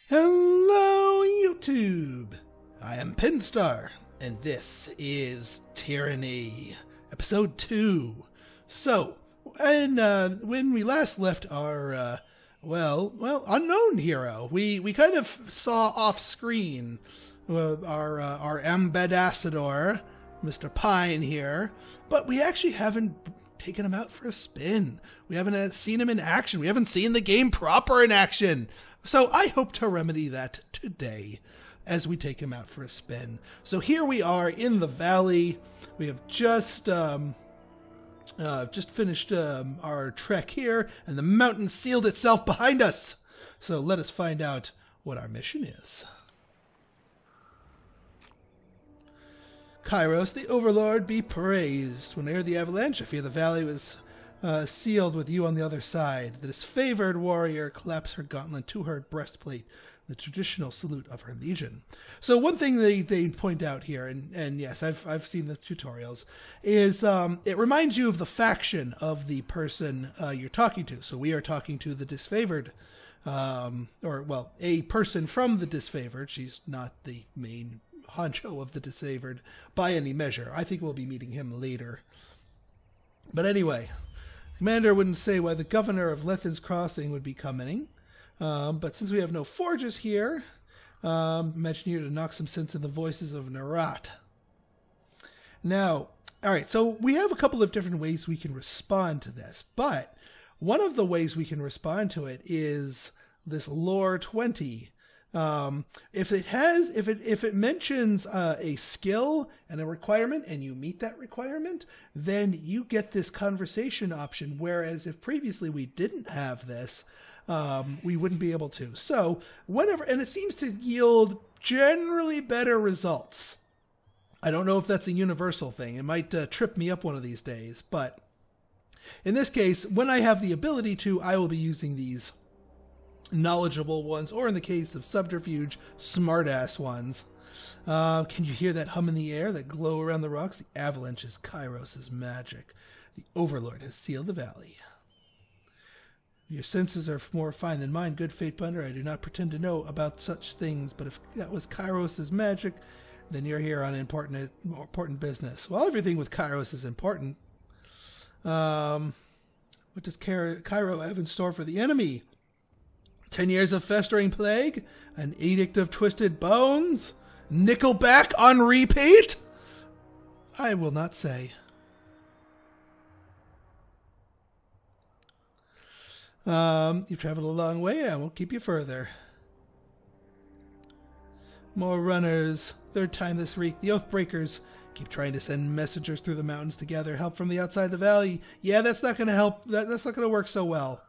Hello, YouTube! I am Pinstar, and this is Tyranny, Episode 2. So, when we last left our, unknown hero, we kind of saw off-screen our ambassador, Mr. Pine here, but we actually haven't taken him out for a spin. We haven't seen him in action. We haven't seen the game proper in action. So I hope to remedy that today as we take him out for a spin. So here we are in the valley. We have just finished our trek here, and the mountain sealed itself behind us. So let us find out what our mission is. Kyros, the Overlord, be praised. When I heard the avalanche, I fear the valley was sealed with you on the other side. The disfavored warrior claps her gauntlet to her breastplate, the traditional salute of her legion. So one thing they point out here, and yes, I've seen the tutorials, is it reminds you of the faction of the person you're talking to. So we are talking to the disfavored, a person from the disfavored. She's not the main honcho of the disfavored by any measure. I think we'll be meeting him later. But anyway, Commander wouldn't say why the governor of Lethin's Crossing would be coming. But since we have no forges here, imagine here to knock some sense in the voices of Narat. Now, alright, so we have a couple of different ways we can respond to this, but one of the ways we can respond to it is this lore 20. If it mentions a skill and a requirement and you meet that requirement, then you get this conversation option, whereas if previously we didn't have this, we wouldn't be able to. So whenever, and it seems to yield generally better results. I don't know if that's a universal thing. It might trip me up one of these days, but in this case, when I have the ability to, I will be using these knowledgeable ones, or in the case of subterfuge, smartass ones. Can you hear that hum in the air, that glow around the rocks? The avalanche is Kyros' magic. The Overlord has sealed the valley. Your senses are more fine than mine, good Fatebinder. I do not pretend to know about such things, but if that was Kyros' magic, then you're here on important business. Well, everything with Kyros is important. What does Kyro have in store for the enemy? 10 years of festering plague? An edict of twisted bones? Nickelback on repeat? I will not say. You've traveled a long way. I won't keep you further. More runners. Third time this week. The Oathbreakers keep trying to send messengers through the mountains to gather help from the outside the valley. Yeah, that's not going to help. That's not going to work so well.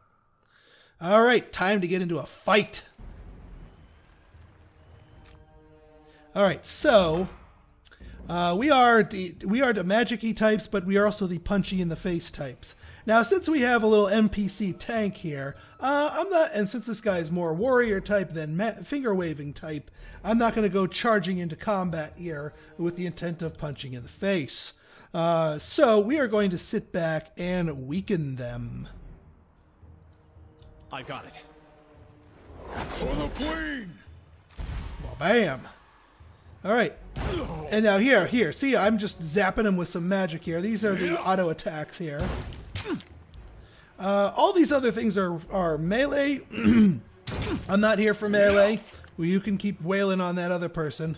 All right, time to get into a fight. All right, so we are the magic-y types, but we are also the punchy in the face types. Now, since we have a little NPC tank here, and since this guy is more warrior type than finger waving type, I'm not going to go charging into combat here with the intent of punching in the face. So we are going to sit back and weaken them. I got it. For the Queen! Well, bam. All right. And now here. See, I'm just zapping them with some magic here. These are the auto attacks here. All these other things are melee. I'm not here for melee. Well, you can keep wailing on that other person.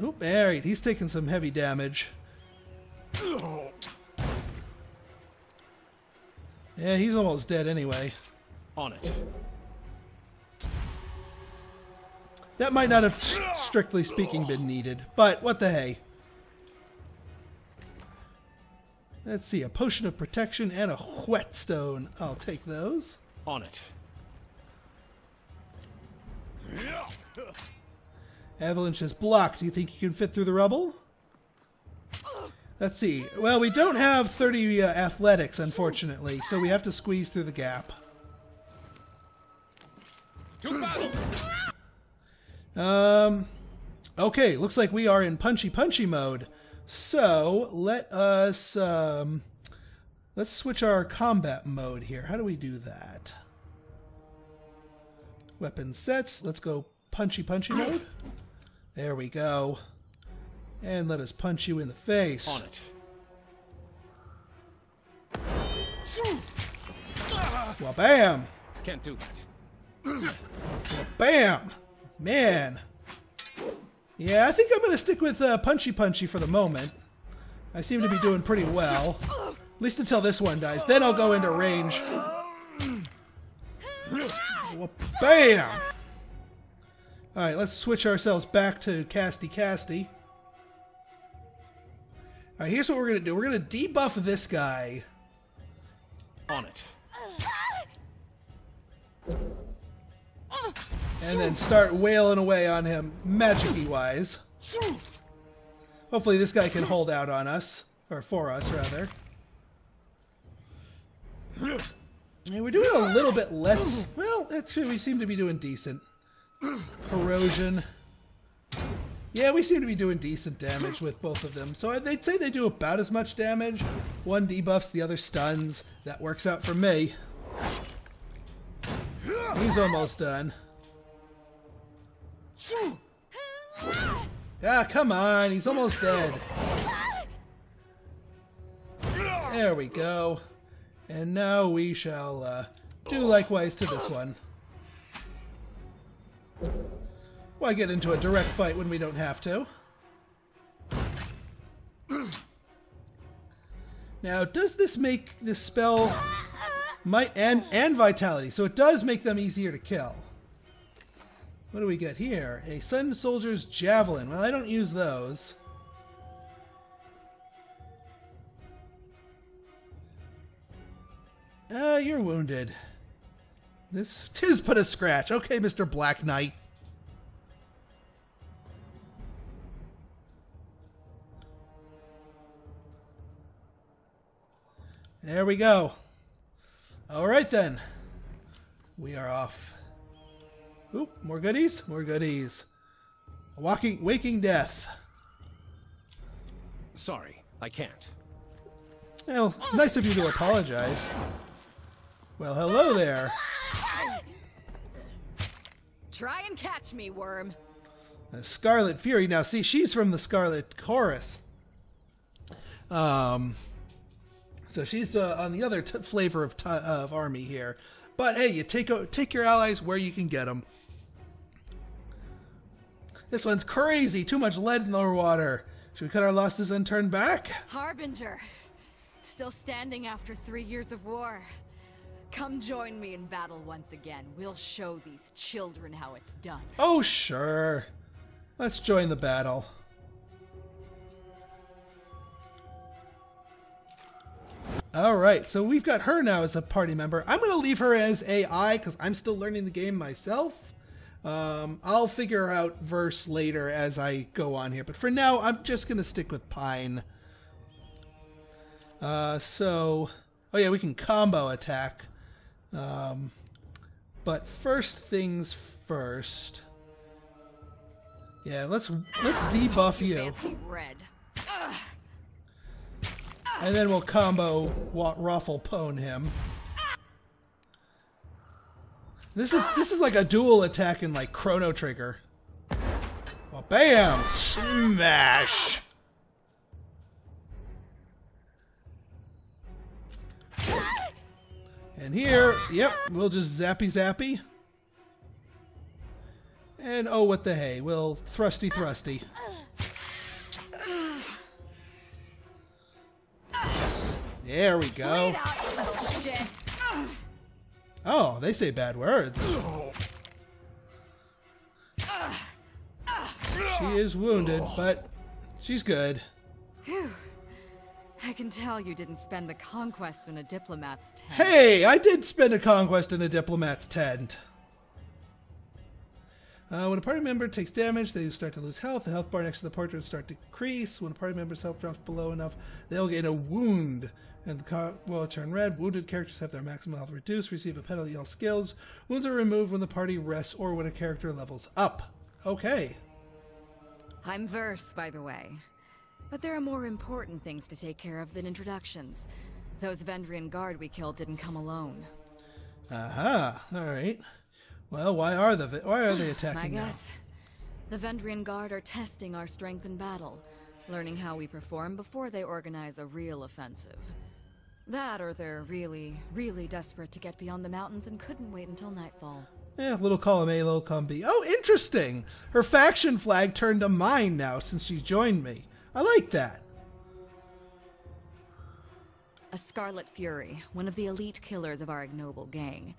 Oop, there, he's taking some heavy damage. Yeah, he's almost dead anyway. On it. That might not have, strictly speaking, been needed, but what the hey. Let's see, a potion of protection and a whetstone. I'll take those. On it. Avalanche is blocked. Do you think you can fit through the rubble? Let's see. Well, we don't have 30 athletics, unfortunately, so we have to squeeze through the gap. To battle. Okay, looks like we are in punchy mode. So let us let's switch our combat mode here. How do we do that? Weapon sets. Let's go punchy mode. There we go. And let us punch you in the face. On it. Well, bam. Can't do that. Well, bam. Man. Yeah, I think I'm going to stick with punchy for the moment. I seem to be doing pretty well. At least until this one dies. Then I'll go into range. Well, bam. Alright, let's switch ourselves back to casty. Alright, here's what we're going to do. We're going to debuff this guy. On it. And then start wailing away on him, magic-y wise. Hopefully this guy can hold out on us. Or for us, rather. And we're doing a little bit less... Well, actually, we seem to be doing decent. Corrosion. Yeah, we seem to be doing decent damage with both of them. So they'd say they do about as much damage. One debuffs, the other stuns. That works out for me. He's almost done. Ah, come on. He's almost dead. There we go. And now we shall do likewise to this one. Why get into a direct fight when we don't have to? Now, does this make this spell might and vitality? So it does make them easier to kill. What do we get here? A Sun Soldier's Javelin. Well, I don't use those. You're wounded. This 'tis but a scratch. Okay, Mr. Black Knight. There we go. All right then. We are off. Oop, more goodies? More goodies. Waking death. Sorry, I can't. Well, nice of you to apologize. Well, hello there. Try and catch me, worm. The Scarlet Fury. Now, see, she's from the Scarlet Chorus. So she's on the other flavor of army here. But hey, you take your allies where you can get them. This one's crazy. Too much lead in the water. Should we cut our losses and turn back? Harbinger. Still standing after 3 years of war. Come join me in battle once again. We'll show these children how it's done. Oh, sure. Let's join the battle. Alright, so we've got her now as a party member. I'm going to leave her as AI because I'm still learning the game myself. I'll figure out verse later as I go on here. But for now, I'm just going to stick with Pine. Oh yeah, we can combo attack. But first things first. Yeah, let's debuff you. Red. And then we'll combo Ruffle Pone him. This is like a dual attack in like Chrono Trigger. Well, bam! Smash! And here, yep, we'll just zappy. And oh, what the hey, we'll thrusty. There we go. Oh, they say bad words. She is wounded, but she's good. Phew. I can tell you didn't spend the conquest in a diplomat's tent. Hey, I did spend a conquest in a diplomat's tent. When a party member takes damage, they start to lose health. The health bar next to the portrait will start to decrease. When a party member's health drops below enough, they'll gain a wound. And the will turn red. Wounded characters have their maximum health reduced, receive a penalty on skills. Wounds are removed when the party rests or when a character levels up. Okay. I'm Verse, by the way. But there are more important things to take care of than introductions. Those Vendrian guard we killed didn't come alone. Aha. Alright. Well, why are they attacking I now? guess. The Vendrian Guard are testing our strength in battle, learning how we perform before they organize a real offensive. That, or they're really, really desperate to get beyond the mountains and couldn't wait until nightfall. Yeah, little column A, little column B. Oh, interesting! Her faction flag turned to mine now since she joined me. I like that. A Scarlet Fury, one of the elite killers of our ignoble gang.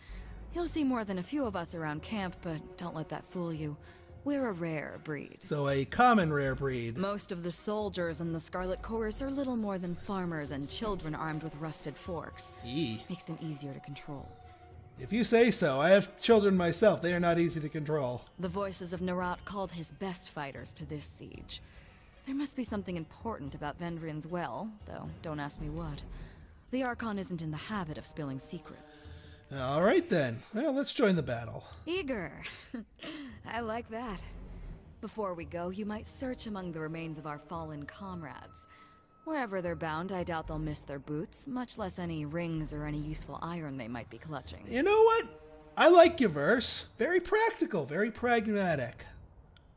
You'll see more than a few of us around camp, but don't let that fool you. We're a rare breed. So a common rare breed. Most of the soldiers in the Scarlet Chorus are little more than farmers and children armed with rusted forks. Makes them easier to control. If you say so. I have children myself. They are not easy to control. The voices of Nerat called his best fighters to this siege. There must be something important about Vendrian's well, though don't ask me what. The Archon isn't in the habit of spilling secrets. All right then. Well, let's join the battle. Eager. I like that. Before we go, you might search among the remains of our fallen comrades. Wherever they're bound, I doubt they'll miss their boots, much less any rings or any useful iron they might be clutching. You know what? I like your verse. Very practical, very pragmatic.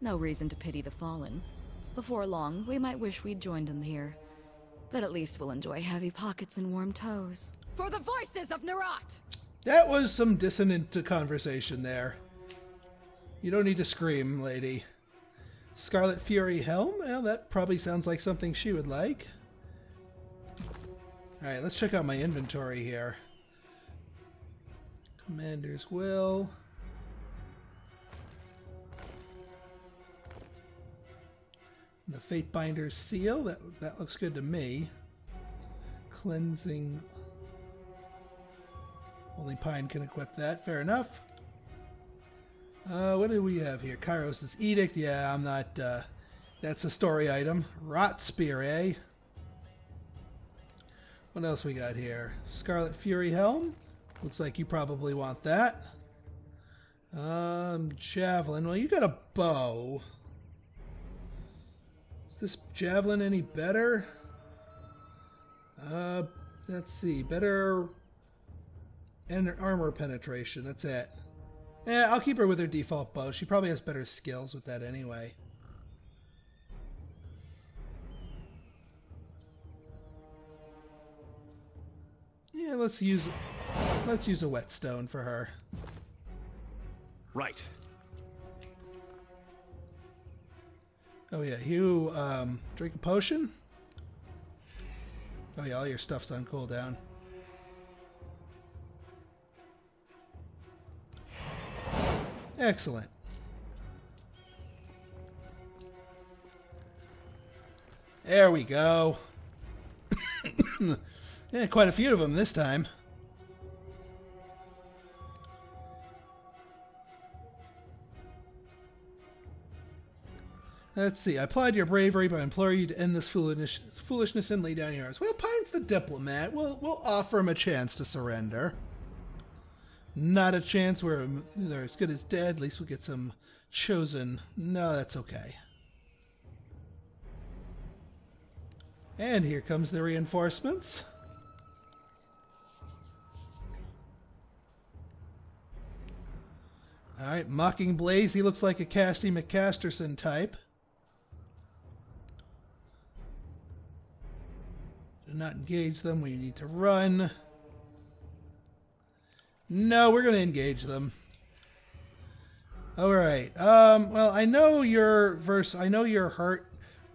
No reason to pity the fallen. Before long, we might wish we'd joined them here. But at least we'll enjoy heavy pockets and warm toes. For the voices of Nerat! That was some dissonant conversation there. You don't need to scream, lady. Scarlet Fury helm? Well, that probably sounds like something she would like. Alright, let's check out my inventory here. Commander's Will. The Fatebinder's Seal. That looks good to me. Cleansing. Only Pine can equip that. Fair enough. What do we have here? Kyros' Edict. Yeah, I'm not... that's a story item. Rot Spear, eh? What else we got here? Scarlet Fury Helm. Looks like you probably want that. Javelin. Well, you got a bow. Is this javelin any better? Let's see. Better... and armor penetration, that's it. Yeah, I'll keep her with her default bow. She probably has better skills with that anyway. Yeah, let's use a whetstone for her. Right. Oh yeah, you drink a potion? Oh yeah, all your stuff's on cooldown. Excellent. There we go. Yeah, quite a few of them this time. Let's see. I applaud your bravery, but I implore you to end this foolishness and lay down your arms. Well, Pine's the diplomat. We'll offer him a chance to surrender. Not a chance where they're as good as dead. At least we'll get some chosen. No, that's okay. And here comes the reinforcements. Alright, Mocking Blaze. He looks like a Casty McCasterson type. Do not engage them. We need to run. No, we're going to engage them. Alright. Well, I know you're hurt,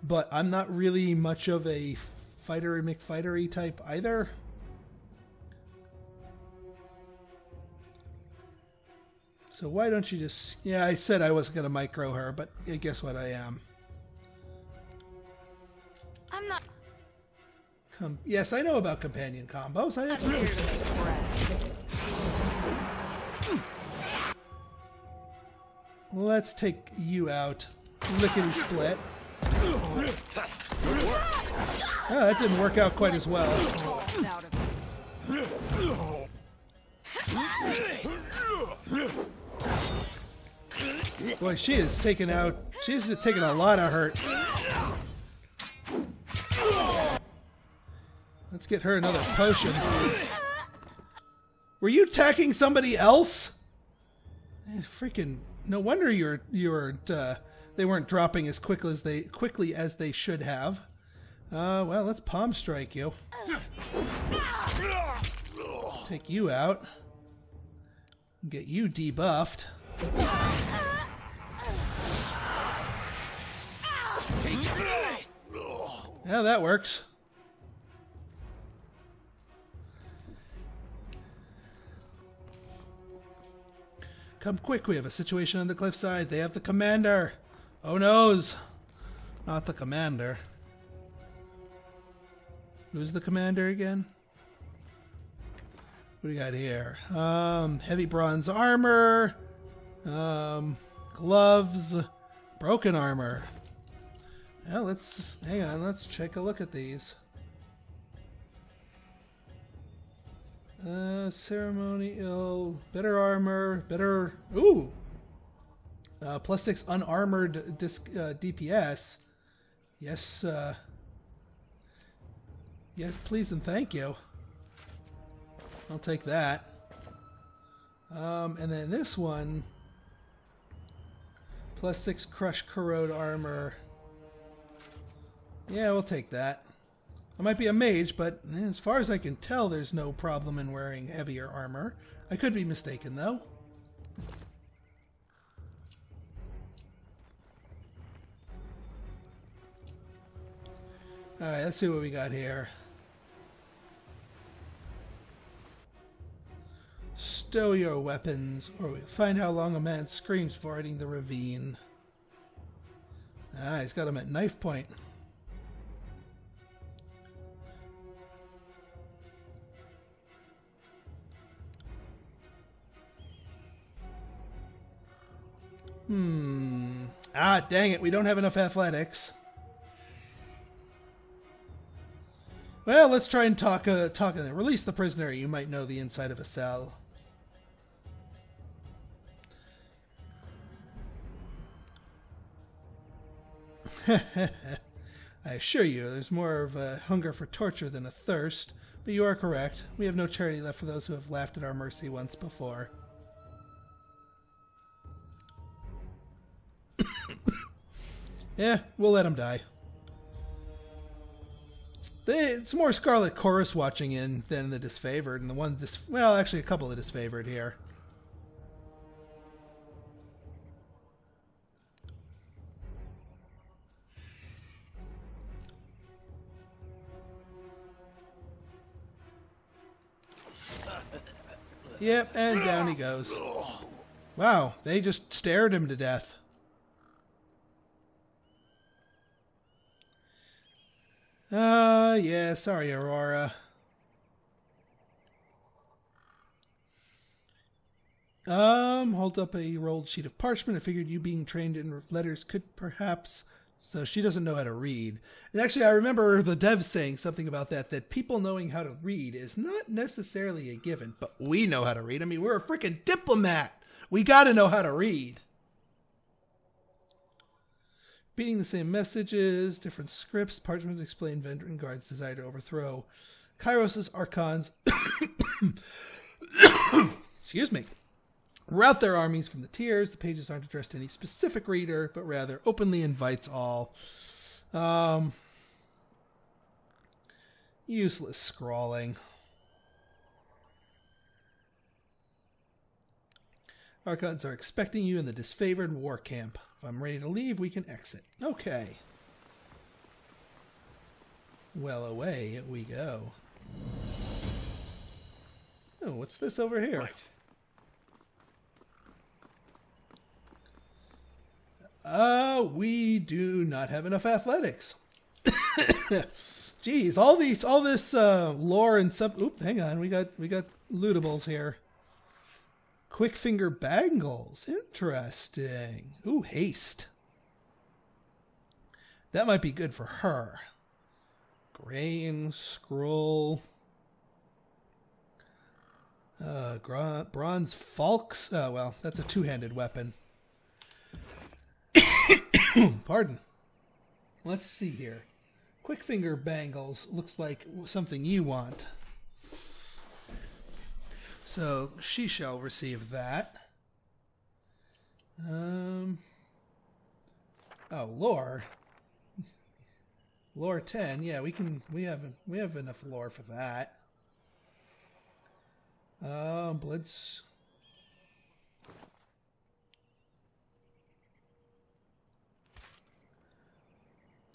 but I'm not really much of a fighter McFightery type either. So why don't you just... Yeah, I said I wasn't going to micro her, but guess what, I am. I'm not... Yes, I know about companion combos. I I'm here to make friends. Let's take you out. Lickety split. Oh, that didn't work out quite as well. Boy, she's taken a lot of hurt. Let's get her another potion. Were you attacking somebody else? Freaking no wonder they weren't dropping as quickly as they should have. Well, let's palm strike you. Take you out. Get you debuffed. Yeah, that works. Come quick, we have a situation on the cliffside. They have the commander. Oh noes. Not the commander. Who's the commander again? What do we got here? Heavy bronze armor. Gloves. Broken armor. Yeah, hang on, let's take a look at these. Ceremonial, better armor, better, ooh! +6 unarmored DPS. Yes, yes, please and thank you. I'll take that. And then this one, +6 crush corrode armor. Yeah, we'll take that. I might be a mage, but as far as I can tell, there's no problem in wearing heavier armor. I could be mistaken, though. Alright, let's see what we got here. Stow your weapons, or find how long a man screams before hitting the ravine. Ah, he's got him at knife point. Ah, dang it, we don't have enough athletics. Well, let's try and talk release the prisoner. You might know the inside of a cell. I assure you, there's more of a hunger for torture than a thirst. But you are correct. We have no charity left for those who have laughed at our mercy once before. Yeah, we'll let him die. It's more Scarlet Chorus watching in than the disfavored, and the one well, actually a couple of disfavored here. Yep, and down he goes. Wow, they just stared him to death. Yeah, sorry, Aurora. Hold up a rolled sheet of parchment. I figured you being trained in letters could perhaps... So she doesn't know how to read. And actually, I remember the devs saying something about that people knowing how to read is not necessarily a given, but we know how to read. I mean, we're a freaking diplomat. We gotta know how to read. Beating the same messages, different scripts, parchments explain Vendran Guard's desire to overthrow Kyros' archons. Excuse me. Rout their armies from the tiers. The pages aren't addressed to any specific reader, but rather openly invites all. Useless scrawling. Archons are expecting you in the disfavored war camp. If I'm ready to leave, we can exit. Okay. Well, away we go. Oh, what's this over here? Right. We do not have enough athletics. Jeez, all this lore and sub. Oop, hang on, we got lootables here. Quick finger bangles, interesting. Ooh, haste. That might be good for her. Grain, scroll. Bronze falx. Oh, well, that's a two-handed weapon. Pardon. Let's see here. Quick finger bangles looks like something you want. So she shall receive that. Oh, lore. Lore 10. Yeah, we have enough lore for that. Blitz.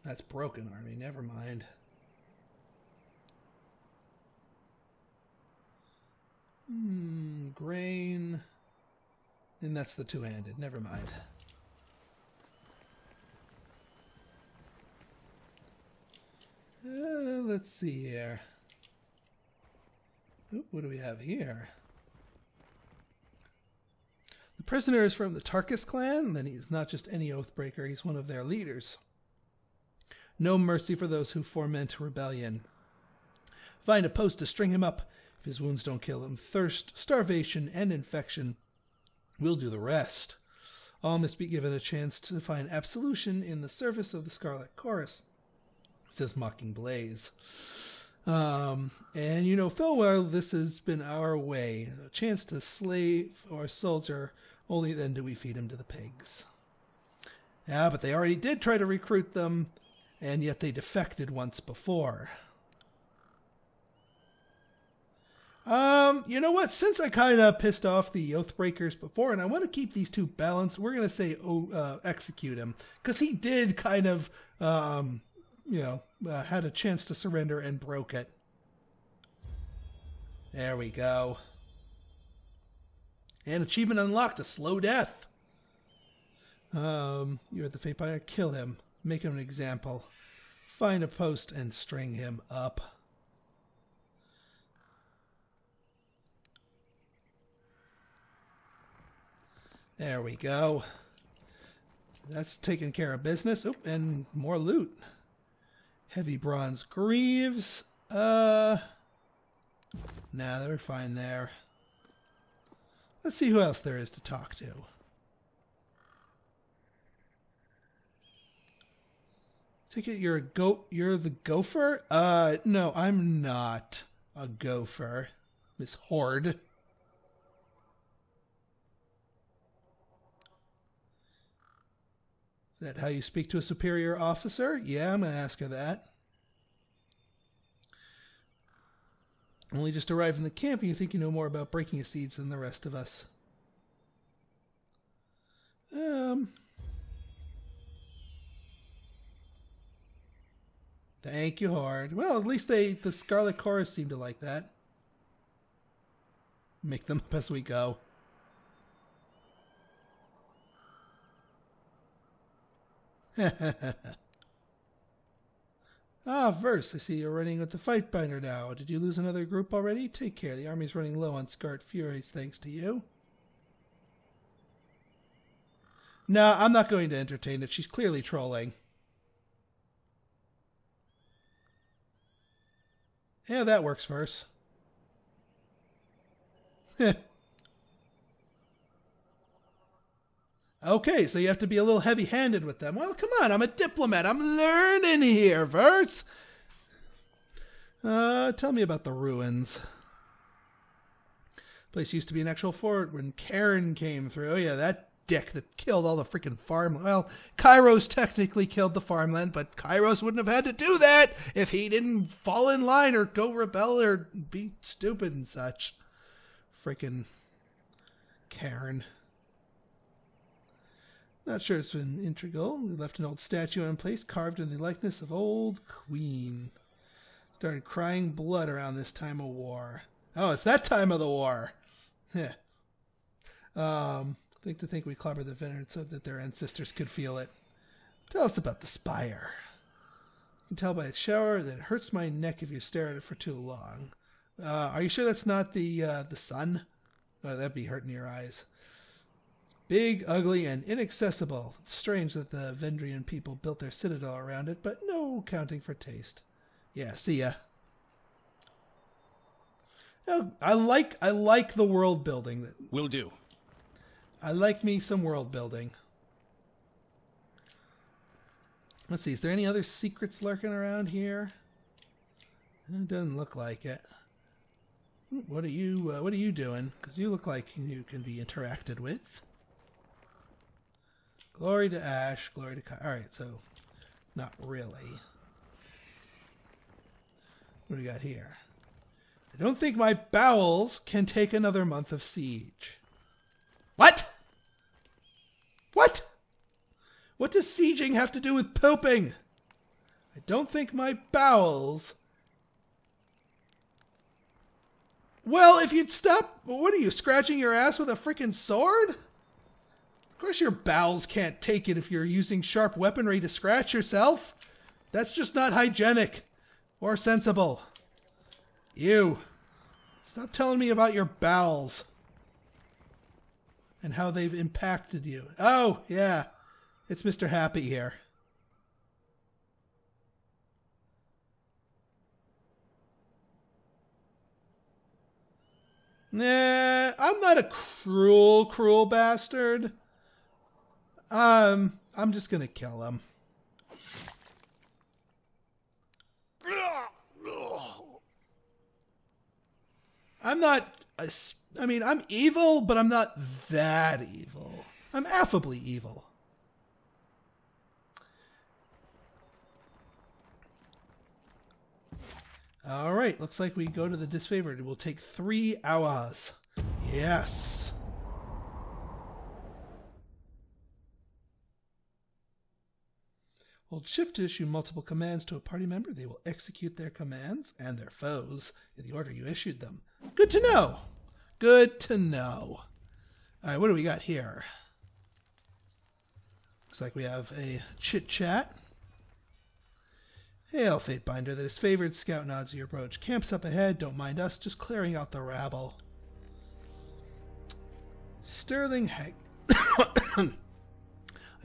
That's broken army, never mind. Grain. And that's the two-handed, never mind. Let's see here. Oop, what do we have here? The prisoner is from the Tarkus clan, and then he's not just any oathbreaker, he's one of their leaders. No mercy for those who foment rebellion. Find a post to string him up. If his wounds don't kill him, thirst, starvation, and infection will do the rest. All must be given a chance to find absolution in the service of the Scarlet Chorus, says Mocking Blaze. And you know full well this has been our way. A chance to slave or soldier, only then do we feed him to the pigs. Yeah, but they already did try to recruit them, and yet they defected once before. You know what? Since I kind of pissed off the Oathbreakers before, and I want to keep these two balanced, we're going to say execute him. Because he did kind of, had a chance to surrender and broke it. There we go. And achievement unlocked, a slow death. You're at the Fatebinder, kill him. Make him an example. Find a post and string him up. There we go. That's taking care of business. Oh, and more loot. Heavy bronze greaves. Nah, they're fine there. Let's see who else there is to talk to. Take it you're the gopher? No, I'm not a gopher, Miss Horde. Is that how you speak to a superior officer? Yeah, I'm going to ask her that. Only just arrived in the camp and you think you know more about breaking a siege than the rest of us. Thank you, Horde. Well, at least the Scarlet Chorus seem to like that. Make them up as we go. Verse, I see you're running with the Fatebinder now. Did you lose another group already? Take care. The army's running low on Scarlet Furies thanks to you. No, I'm not going to entertain it. She's clearly trolling. Yeah, that works, Verse. Okay, so you have to be a little heavy-handed with them. Well, come on, I'm a diplomat. I'm learning here, Verse. Tell me about the ruins. Place used to be an actual fort when Karen came through. Oh, yeah, that dick that killed all the freaking farmland. Well, Kyros technically killed the farmland, but Kyros wouldn't have had to do that if he didn't fall in line or go rebel or be stupid and such. Freaking Karen. Not sure it's been integral. We left an old statue in place carved in the likeness of old Queen. Started crying blood around this time of war. Oh, it's that time of the war. Yeah. Think we clobbered the veterans so that their ancestors could feel it. Tell us about the spire. You can tell by its shower that it hurts my neck if you stare at it for too long. Are you sure that's not the sun? Oh, that'd be hurting your eyes. Big, ugly, and inaccessible. It's strange that the Vendrian people built their citadel around it, but no counting for taste. Yeah, see ya. Oh, I like the world building. Will do. I like me some world building. Let's see, is there any other secrets lurking around here? It doesn't look like it. What are you doing? Because you look like you can be interacted with. Glory to Ash, glory to Kyros. Alright, so not really. What do we got here? I don't think my bowels can take another month of siege. What? What? What does sieging have to do with pooping? I don't think my bowels... Well, if you'd stop... What are you, scratching your ass with a freaking sword? Of course your bowels can't take it if you're using sharp weaponry to scratch yourself. That's just not hygienic or sensible. Ew. Stop telling me about your bowels and how they've impacted you. Oh, yeah. It's Mr. Happy here. Nah, I'm not a cruel bastard. I'm just gonna kill him. I'm not, I mean, I'm evil, but I'm not that evil. I'm affably evil. All right, looks like we go to the disfavored. It will take 3 hours. Yes. Hold shift to issue multiple commands to a party member. They will execute their commands and their foes in the order you issued them. Good to know. Good to know. All right, what do we got here? Looks like we have a chit-chat. Hail, Fatebinder. The disfavored scout nods your approach. Camps up ahead. Don't mind us. Just clearing out the rabble. Sterling Hag. I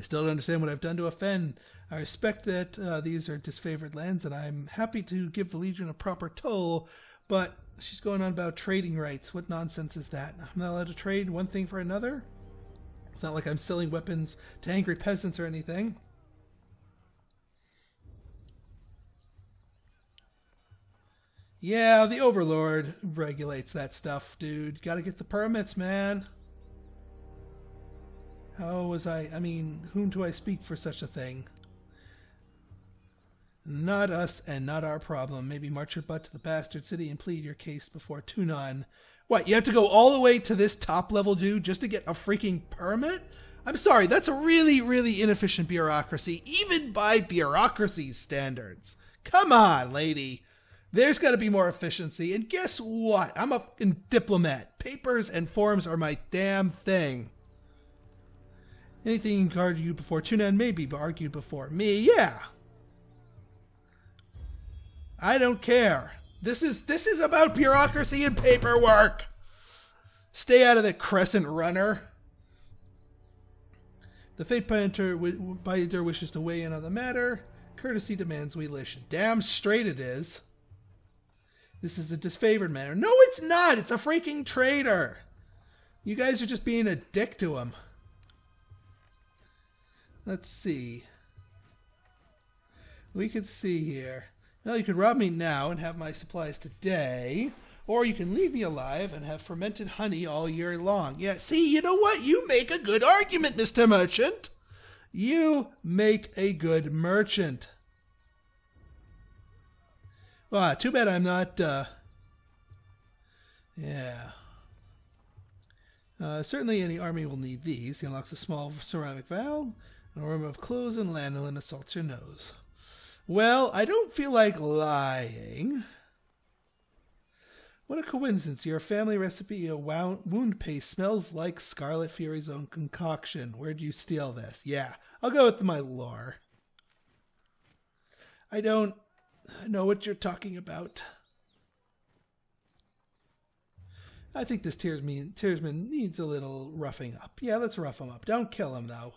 still don't understand what I've done to offend. I respect that these are disfavored lands, and I'm happy to give the Legion a proper toll, but she's going on about trading rights. What nonsense is that? I'm not allowed to trade one thing for another? It's not like I'm selling weapons to angry peasants or anything. Yeah, the Overlord regulates that stuff, dude. Gotta get the permits, man. How was I mean, whom do I speak for such a thing? Not us and not our problem. Maybe march your butt to the bastard city and plead your case before Tunon. What, you have to go all the way to this top level dude just to get a freaking permit? I'm sorry, that's a really inefficient bureaucracy, even by bureaucracy standards. Come on, lady. There's got to be more efficiency, and guess what? I'm a diplomat. Papers and forms are my damn thing. Anything argued before Tunon may be argued before me. Yeah. I don't care. This is about bureaucracy and paperwork. Stay out of the crescent runner. The Fatebinder wishes to weigh in on the matter. Courtesy demands we listen. Damn straight it is. This is a disfavored matter. No, it's not. It's a freaking traitor. You guys are just being a dick to him. Let's see. We could see here. Well, you could rob me now and have my supplies today. Or you can leave me alive and have fermented honey all year long. Yeah, see, you know what? You make a good argument, Mr. Merchant. You make a good merchant. Well, too bad I'm not, yeah. Certainly any army will need these. He unlocks a small ceramic vial, an aroma of clothes and lanolin assaults your nose. Well, I don't feel like lying. What a coincidence. Your family recipe of wound paste smells like Scarlet Fury's own concoction. Where'd you steal this? Yeah, I'll go with my lore. I don't know what you're talking about. I think this Tearsman needs a little roughing up. Yeah, let's rough him up. Don't kill him, though.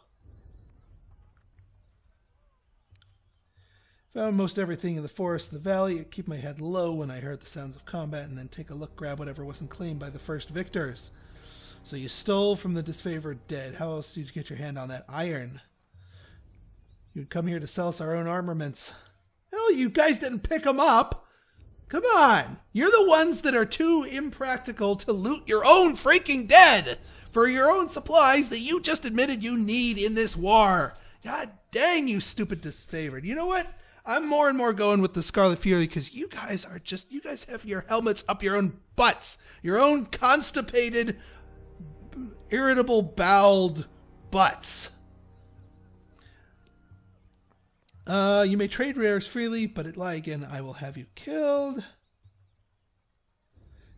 Found most everything in the forest and the valley. I keep my head low when I heard the sounds of combat and then take a look, grab whatever wasn't claimed by the first victors. So you stole from the disfavored dead. How else did you get your hand on that iron? You'd come here to sell us our own armaments. Hell, you guys didn't pick them up. Come on. You're the ones that are too impractical to loot your own freaking dead. for your own supplies that you just admitted you need in this war. God dang, you stupid disfavored. You know what? I'm more and more going with the Scarlet Fury because you guys have your helmets up your own butts. Your own constipated, irritable boweled butts. You may trade rares freely, but at lie again, I will have you killed.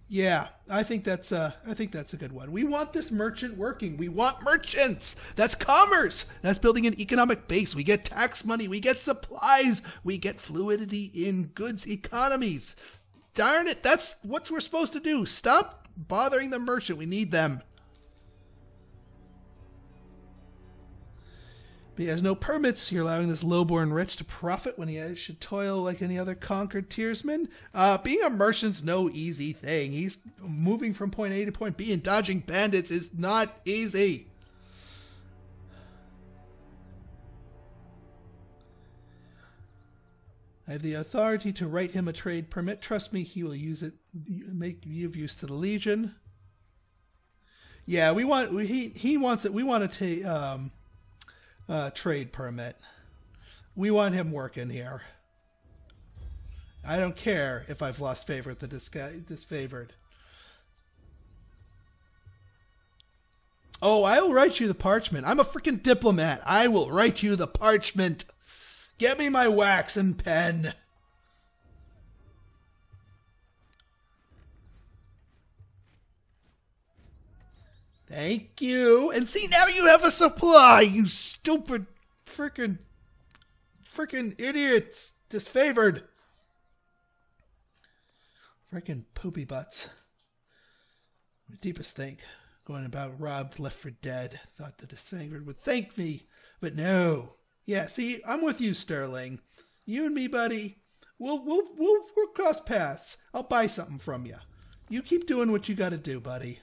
Yeah, I think that's a good one. We want this merchant working. We want merchants. That's commerce. That's building an economic base. We get tax money. We get supplies. We get fluidity in goods economies. Darn it, that's what we're supposed to do. Stop bothering the merchant. We need them. But he has no permits. You're allowing this lowborn wretch to profit when he should toil like any other conquered tiersman. Being a merchant's no easy thing. He's moving from point A to point B and dodging bandits is not easy. I have the authority to write him a trade permit. Trust me, he will use it, make you of use to the Legion. Yeah, he wants it. We want to take trade permit. We want him working here. I don't care if I've lost favor with the disfavored. Oh, I'll write you the parchment. I'm a freaking diplomat. I will write you the parchment. Get me my wax and pen. Thank you. And see, now you have a supply, you stupid freaking idiots. Disfavored. Freaking poopy butts. My deepest think. Going about robbed, left for dead. Thought the disfavored would thank me, but no. Yeah, see, I'm with you, Sterling. You and me, buddy. We'll cross paths. I'll buy something from you. You keep doing what you got to do, buddy.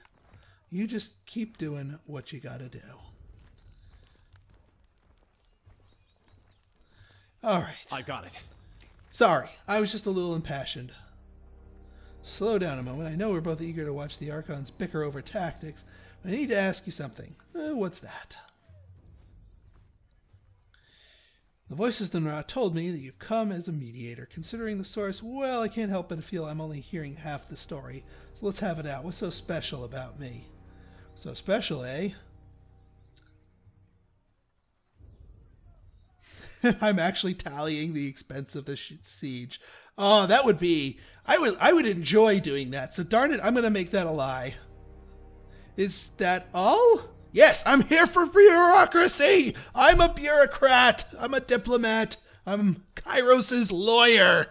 You just keep doing what you gotta do. All right. I got it. Sorry, I was just a little impassioned. Slow down a moment. I know we're both eager to watch the Archons bicker over tactics, but I need to ask you something. What's that? The voices of the Nara told me that you've come as a mediator. Considering the source, well, I can't help but feel I'm only hearing half the story. So let's have it out. What's so special about me? So special, eh? I'm actually tallying the expense of the siege. Oh, that would be... I would enjoy doing that. So darn it, I'm going to make that a lie. Is that all? Yes, I'm here for bureaucracy. I'm a bureaucrat. I'm a diplomat. I'm Kyros' lawyer.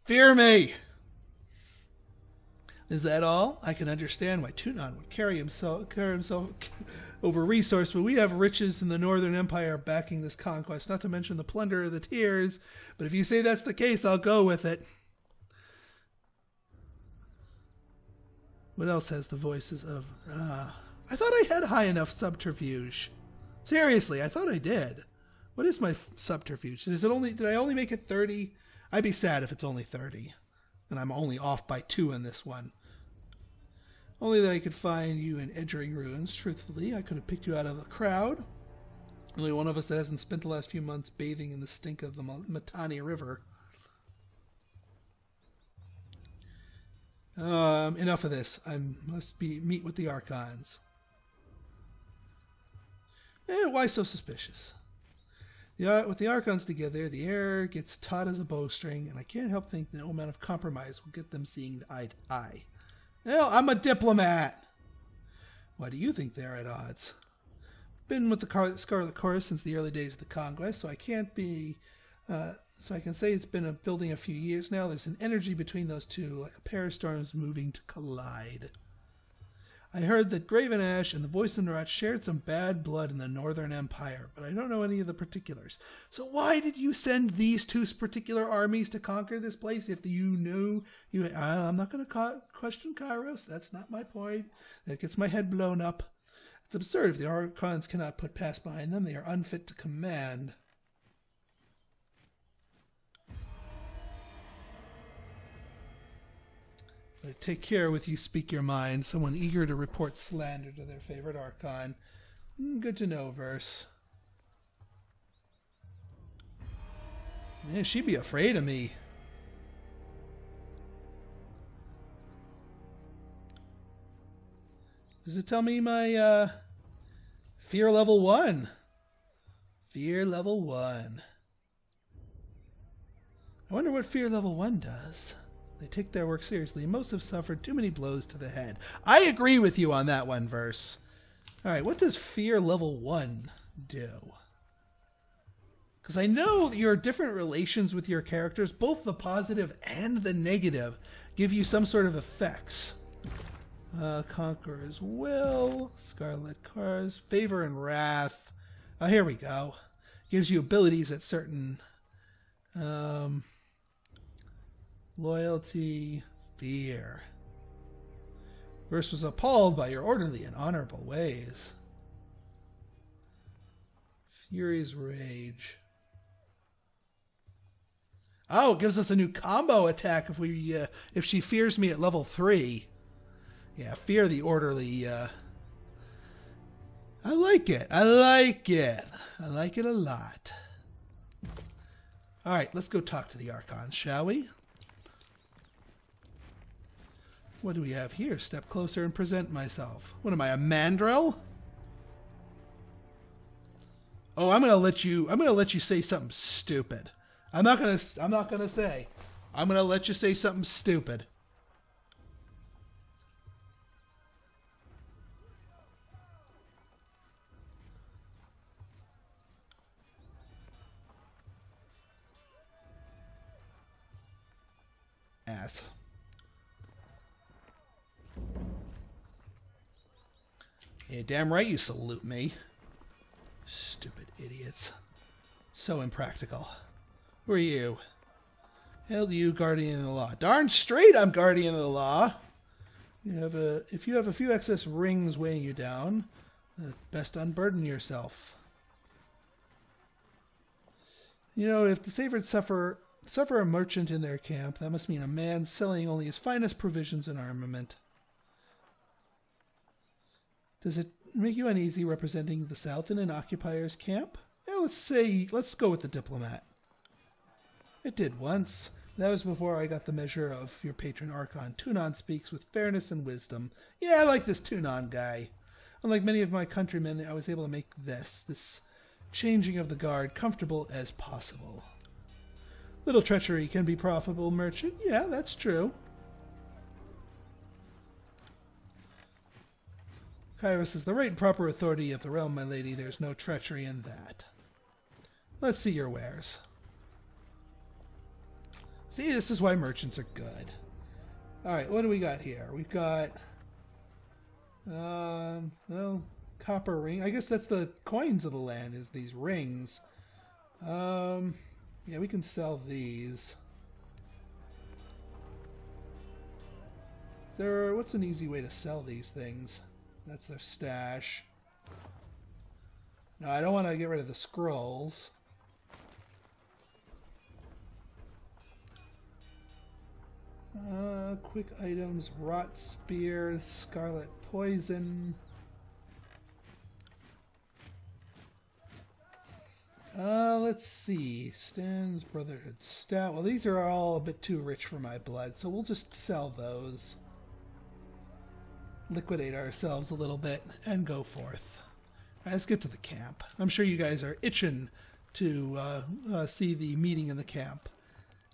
Fear me. Is that all? I can understand why Tunon would carry himself over-resourced, but we have riches in the Northern Empire backing this conquest, not to mention the plunder of the tiers. But if you say that's the case, I'll go with it. What else has the voices of... I thought I had high enough subterfuge. Seriously, I thought I did. What is my subterfuge? Did I only make it 30? I'd be sad if it's only 30. And I'm only off by 2 in this one. Only that I could find you in Edgering Ruins. Truthfully, I could have picked you out of the crowd. Only one of us that hasn't spent the last few months bathing in the stink of the Matani River. Enough of this. I must meet with the Archons. Why so suspicious? With the Archons together, the air gets taut as a bowstring, and I can't help think no amount of compromise will get them seeing eye to eye. Well, I'm a diplomat. Why do you think they're at odds? Been with the Scarlet Chorus since the early days of the Conquest, so I can say it's been building a few years now. There's an energy between those two, like a pair of storms moving to collide. I heard that Graven Ash and the Voice of Narat shared some bad blood in the Northern Empire, but I don't know any of the particulars. So why did you send these two particular armies to conquer this place if you knew you... I'm not going to question Kyros. That's not my point. That gets my head blown up. It's absurd if the Archons cannot put pass behind them. They are unfit to command. Take care with you speak your mind. Someone eager to report slander to their favorite Archon. Good to know, verse. Yeah, she'd be afraid of me. Does it tell me my fear level 1? Fear level 1. I wonder what fear level 1 does. They take their work seriously. Most have suffered too many blows to the head. I agree with you on that one, verse. Alright, what does fear level 1 do? Because I know your different relations with your characters, both the positive and the negative, give you some sort of effects. Conqueror's Will, Scarlet Cars, Favor and Wrath. Here we go. Gives you abilities at certain... loyalty, fear. Verse was appalled by your orderly and honorable ways. Fury's Rage. Oh, it gives us a new combo attack if she fears me at level 3. Yeah, fear the orderly. I like it. I like it. I like it a lot. All right, let's go talk to the Archons, shall we? What do we have here? Step closer and present myself. What am I, a mandrill? Oh, I'm gonna let you say something stupid. I'm not gonna say. I'm gonna let you say something stupid. Ass. Yeah, damn right you salute me. Stupid idiots. So impractical. Who are you? Hail to you, guardian of the law. Darn straight I'm guardian of the law. If you have a few excess rings weighing you down, then best unburden yourself. You know, if the Savored suffer a merchant in their camp, that must mean a man selling only his finest provisions and armament. Does it make you uneasy representing the South in an occupier's camp? Yeah, let's go with the diplomat. It did once. That was before I got the measure of your patron Archon. Tunon speaks with fairness and wisdom. Yeah, I like this Tunon guy. Unlike many of my countrymen, I was able to make this changing of the guard comfortable as possible. Little treachery can be profitable, merchant. Yeah, that's true. Kyros is the right and proper authority of the realm, my lady. There's no treachery in that. Let's see your wares. See, this is why merchants are good. Alright, what do we got here? We've got... well, copper ring. I guess that's the coins of the land, is these rings. Yeah, we can sell these. What's an easy way to sell these things? That's their stash. No, I don't want to get rid of the scrolls. Quick items, rot spear, scarlet poison. Let's see. Stan's Brotherhood Stout. Well, these are all a bit too rich for my blood, so we'll just sell those. Liquidate ourselves a little bit and go forth. All right, let's get to the camp. I'm sure you guys are itching to see the meeting in the camp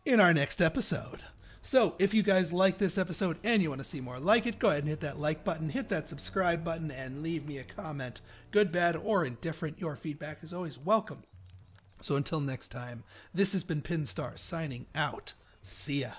in our next episode. So if you guys like this episode and you want to see more like it, go ahead and hit that like button, hit that subscribe button, and leave me a comment. Good, bad, or indifferent, your feedback is always welcome. So until next time, this has been Pinstar signing out. See ya.